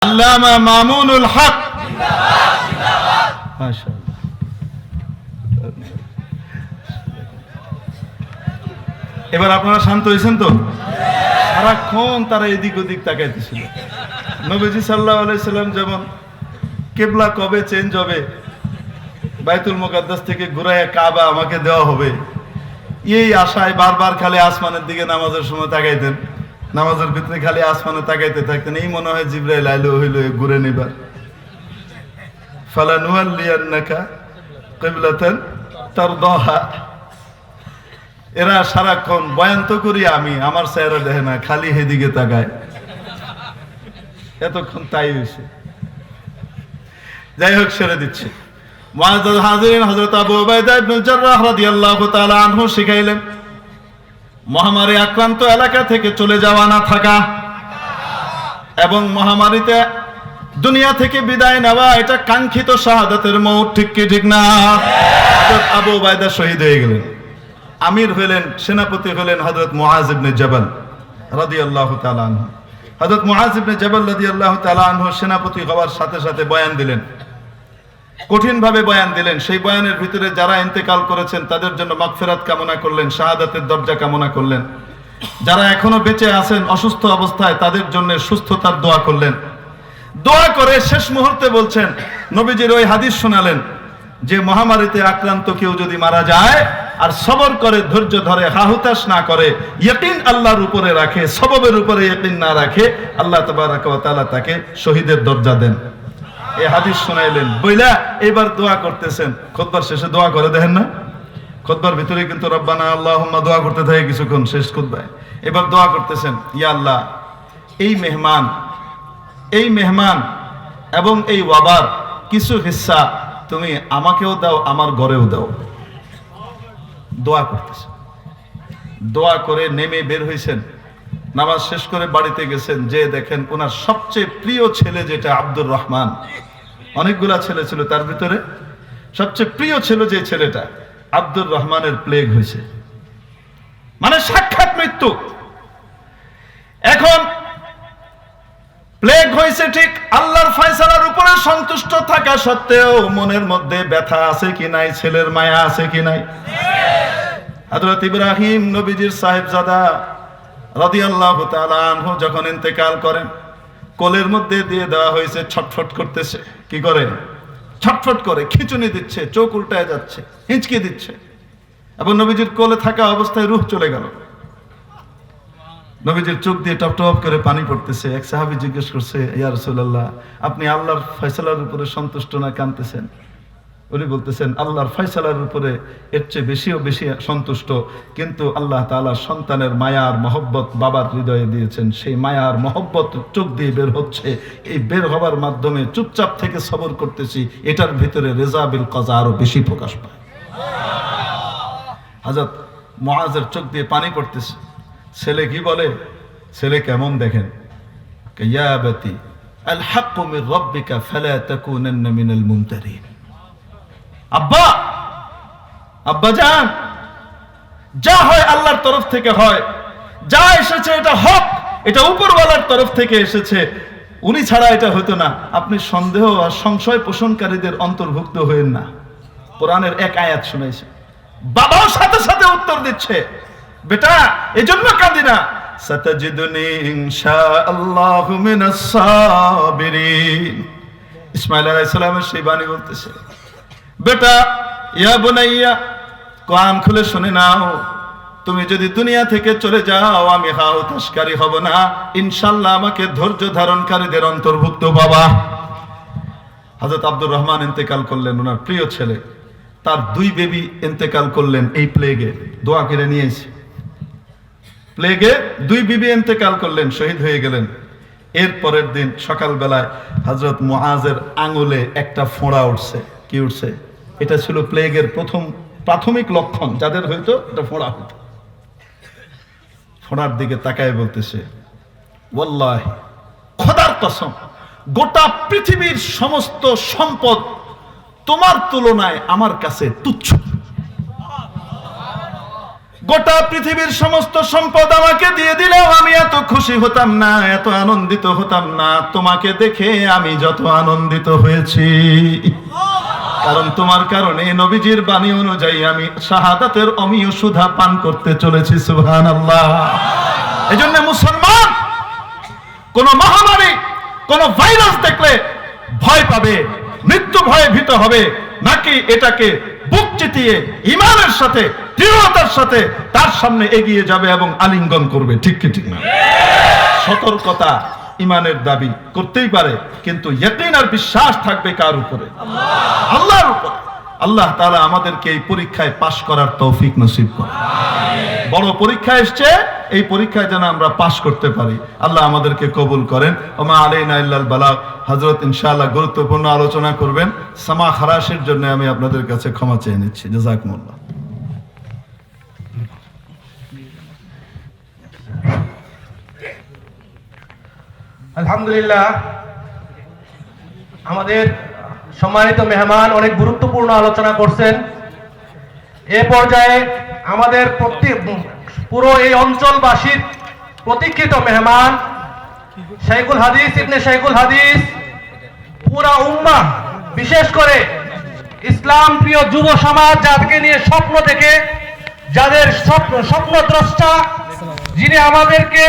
আল্লামা মামুনুল হক মাশাআল্লাহ। এবার আপনারা শান্ত হয়েছেন তো? সারাক্ষণ তারা এদিক ওদিক তাকাইতেছিল। নবীজি সাল্লাল্লাহু আলাইহি সাল্লাম যেমন কিবলা কবে চেঞ্জ হবে, বাইতুল মুকাদ্দাস থেকে ঘুরায় কাবা আমাকে দেওয়া হবে, এই আশায় বারবার খালি আসমানের দিকে নামাজের সময় তাকাইতেন। নামাজের ভিতরে খালি আসমানে তাকাইতে থাকতেন। এই মনে হয় জিবরাইল আইলো হইল ঘুরে নিবার। ফালানুয়াল্লিয়ান্নাকা কিবলাতান তারদাহা। এরা সারাক্ষণ বয়ান তো করি আমি, আমার চেহারা দেখে না, খালি হেদিকে তাকায়। এতক্ষণ তাই হয়েছে। যাই হোক, সেরে দিচ্ছে। মুআজ্জাজ হাজিরিন, হযরত আবু উবাইদা ইবনুল জাররাহ রাদিয়াল্লাহু তাআলা আনহু শিখাইলেন মহামারী আক্রান্ত এলাকা থেকে চলে যাওয়া, না থাকা, এবং মহামারীতে দুনিয়া থেকে বিদায় নেওয়া, এটা কাঙ্ক্ষিত শাহাদাতের মওত। ঠিক কি ঠিক না? আবু উবাইদা শহীদ হয়ে গেলেন। আমির হলেন, সেনাপতি হলেন হযরত মুআজ ইবনে জাবাল রাদিয়াল্লাহু তাআলা আনহু। হযরত মুআজ ইবনে জাবাল রাদিয়াল্লাহু তাআলা আনহু সেনাপতি হওয়ার সাথে সাথে বয়ান দিলেন, কঠিনভাবে বয়ান দিলেন। সেই বয়ানের ভিতরে যারা ইন্তেকাল করেছেন তাদের জন্য মাগফিরাত কামনা করলেন, শাহাদাতের দরজা কামনা করলেন। যারা এখনো বেঁচে আছেন অসুস্থ অবস্থায় তাদের জন্য সুস্থতার দোয়া করলেন। দোয়া করে শেষ মুহূর্তে বলছেন, নবীজির ওই হাদিস শোনালেন যে মহামারীতে আক্রান্ত কেউ যদি মারা যায় আর সবর করে, ধৈর্য ধরে, হাহুতাশ না করে, ইয়াকিন আল্লাহর উপরে রাখে, সববের উপরে ইয়াকিন না রাখে, আল্লাহ তাবারাক ওয়া তাআলা তাকে শহীদের দরজা দেন। এই হাদিস শোনাইলেন, বইলা এবার দোয়া করতেছেন। খুতবার শেষে দোয়া করে দেখেন না? খুতবার ভিতরে কিন্তু রব্বানা আল্লাহুম্মা দোয়া করতে থাকে কিছুক্ষণ শেষ খুতবায়। এবার দোয়া করতেছেন, ইয়া আল্লাহ, এই মেহমান এবং এই ওয়াবার কিছু হিস্সা তুমি আমাকেও দাও, আমার ঘরেও দাও। দোয়া করতেছেন। দোয়া করে নেমে বের হয়েছেন। নামাজ শেষ করে বাড়িতে গেছেন, যে দেখেন ওনার সবচেয়ে প্রিয় ছেলে যেটা আব্দুর রহমান, অনেকগুলা ছেলে ছিল, তার ভিতরে সবচেয়ে প্রিয় ছিল যে ছেলেটা, আব্দুর রহমানের প্লেগ হয়েছে, মানে সাক্ষাৎ মৃত্যু। এখন প্লেগ হয়েছে ঠিক, আল্লাহর ফয়সালার উপরে সন্তুষ্ট থাকা সত্ত্বেও মনের মধ্যে ব্যথা আছে কি নাই, ছেলের মায়া আছে কি নাই। হযরত ইব্রাহিম নবীজির সাহেবজাদা রাদিয়াল্লাহু তাআলা আনহু যখন ইন্তেকাল করেন, কোলের মধ্যে দিয়ে দেওয়া হয়েছে, ছটফট করতেছে। কি করে? ছটফট করে, খিঁচুনি দিচ্ছে, চোখ উল্টায় যাচ্ছে, হিঁচকি দিচ্ছে, এবং নবীজির কোলে থাকা অবস্থায় রূহ চলে গেল। নবীজির চোখ দিয়ে টপ টপ করে পানি পড়তেছে। এক সাহাবী জিজ্ঞেস করছে, ইয়া রাসূলুল্লাহ, আপনি আল্লাহর ফয়সালার উপরে সন্তুষ্ট না কাঁদতেছেন? উনি বলতেছেন, আল্লাহর ফয়সালার উপরে এর চেয়ে বেশিও বেশি সন্তুষ্ট, কিন্তু আল্লাহ তাআলা সন্তানের মায়া আর মহব্বত বাবার হৃদয়ে দিয়েছেন, সেই মায়া আর মহব্বত চোখ দিয়ে বের হচ্ছে। এই বের হবার মাধ্যমে চুপচাপ থেকে সবর করতেছি, এটার ভিতরে রেজা বিল কাজা আরো বেশি প্রকাশ পায়। হযরত মুআজের চোখ দিয়ে পানি পড়তেছে। ছেলে কি বলে? ছেলে কেমন দেখেন, ইয়া আবাতি আল হাক্কু মির রাব্বিকা ফালা তাকুনান্না মিনাল মুমতারিন। আব্বা, আব্বাজান, যা হয় আল্লাহর তরফ থেকে হয়, যা এসেছে এটা হক, এটা উপরওয়ালার তরফ থেকে এসেছে, উনি ছাড়া এটা হতো না। আপনি সন্দেহ আর সংশয় পোষণকারীদের অন্তর্ভুক্ত হয়েন না। কোরআনের এক আয়াত শুনেছে। বাবাও সাথে সাথে উত্তর দিচ্ছে, বেটা এজন্য কাঁদি না, সাতাজিদুনি ইনশাআল্লাহু মিনাস সাবিরিন। ইসমাঈল আলাইহিস সালামের সেই বাণী বলতেছে, বেটা, ইয়া বুনাইয়া, কোরআন খুলে শুনে নাও, তুমি যদি দুনিয়া থেকে চলে যাও আমি হাউতাশকারী হব না, ইনশাআল্লাহ আমাকে ধৈর্য ধারণকারীদের অন্তর্ভুক্ত বাবা। হযরত আব্দুর রহমান ইন্তেকাল করলেন, ওনার প্রিয় ছেলে। তার দুই বেবি ইন্তেকাল করলেন এই প্লেগে। দোয়া করে নিয়েছে। প্লেগে দুই বিবি ইন্তেকাল করলেন, শহীদ হয়ে গেলেন। এর পরের দিন সকালবেলায় হযরত মুআজের আঙ্গুলে একটা ফোঁড়া উঠছে। কি উঠছে? এটা ছিল প্লেগের প্রাথমিক লক্ষণ, যাদের হয়তো এটা ফোঁড়া হতো। ফোঁড়ার দিকে তাকায় বলতেছে, ওয়াল্লাহি, খোদার কসম, গোটা পৃথিবীর সমস্ত সম্পদ তোমার তুলনায় আমার কাছে তুচ্ছ। গোটা পৃথিবীর সমস্ত সম্পদ আমাকে দিয়ে দিলেও আমি এত খুশি হতাম না, এত আনন্দিত হতাম না তোমাকে দেখে আমি যত আনন্দিত হয়েছি। কারণ তোমার কারণে নবীজির বাণী অনুযায়ী আমি শাহাদাতের অমীয় সুধা পান করতে চলেছি। সুবহানাল্লাহ। এজন্য মুসলমান কোন মহামারী, কোন ভাইরাস দেখলে ভয় পাবে, মৃত্যু ভয়ে ভীত হবে নাকি এটাকে বুক চিতিয়ে ঈমানের সাথে, দৃঢ়তার সাথে তার সামনে এগিয়ে যাবে এবং আলিঙ্গন করবে? ঠিক কি ঠিক না? সতর্কতা ঈমানের দাবি করতেই পারে, কিন্তু ইয়াকিন আর বিশ্বাস থাকবে কার উপরে? আল্লাহর উপরে। আল্লাহ তাআলা আমাদেরকে এই পরীক্ষায় পাশ করার তৌফিক নসিব করেন। বড় পরীক্ষা এসছে, এই পরীক্ষায় যেন আমরা পাশ করতে পারি। আল্লাহ আমাদেরকে কবুল করেন। ওমা আলাইনা ইল্লাল বালাগ। হযরত ইনশাআল্লাহ গুরুত্বপূর্ণ আলোচনা করবেন। সামা খারাসের জন্য আমি আপনাদের কাছে ক্ষমা চেয়ে নিচ্ছি। জাযাকুমুল্লাহ। আলহামদুলিল্লাহ, আমাদের সম্মানিত মেহমান অনেক গুরুত্বপূর্ণ আলোচনা করছেন। এ পর্যায়ে আমাদের পুরো এই অঞ্চলবাসীর প্রতীক্ষিত মেহমান শাইখুল হাদিস ইবনে শাইখুল হাদিস, পুরা উম্মাহ, বিশেষ করে ইসলাম প্রিয় যুব সমাজ যাদেরকে নিয়ে স্বপ্ন দেখে, যাদের স্বপ্নদ্রষ্টা, যিনি আমাদেরকে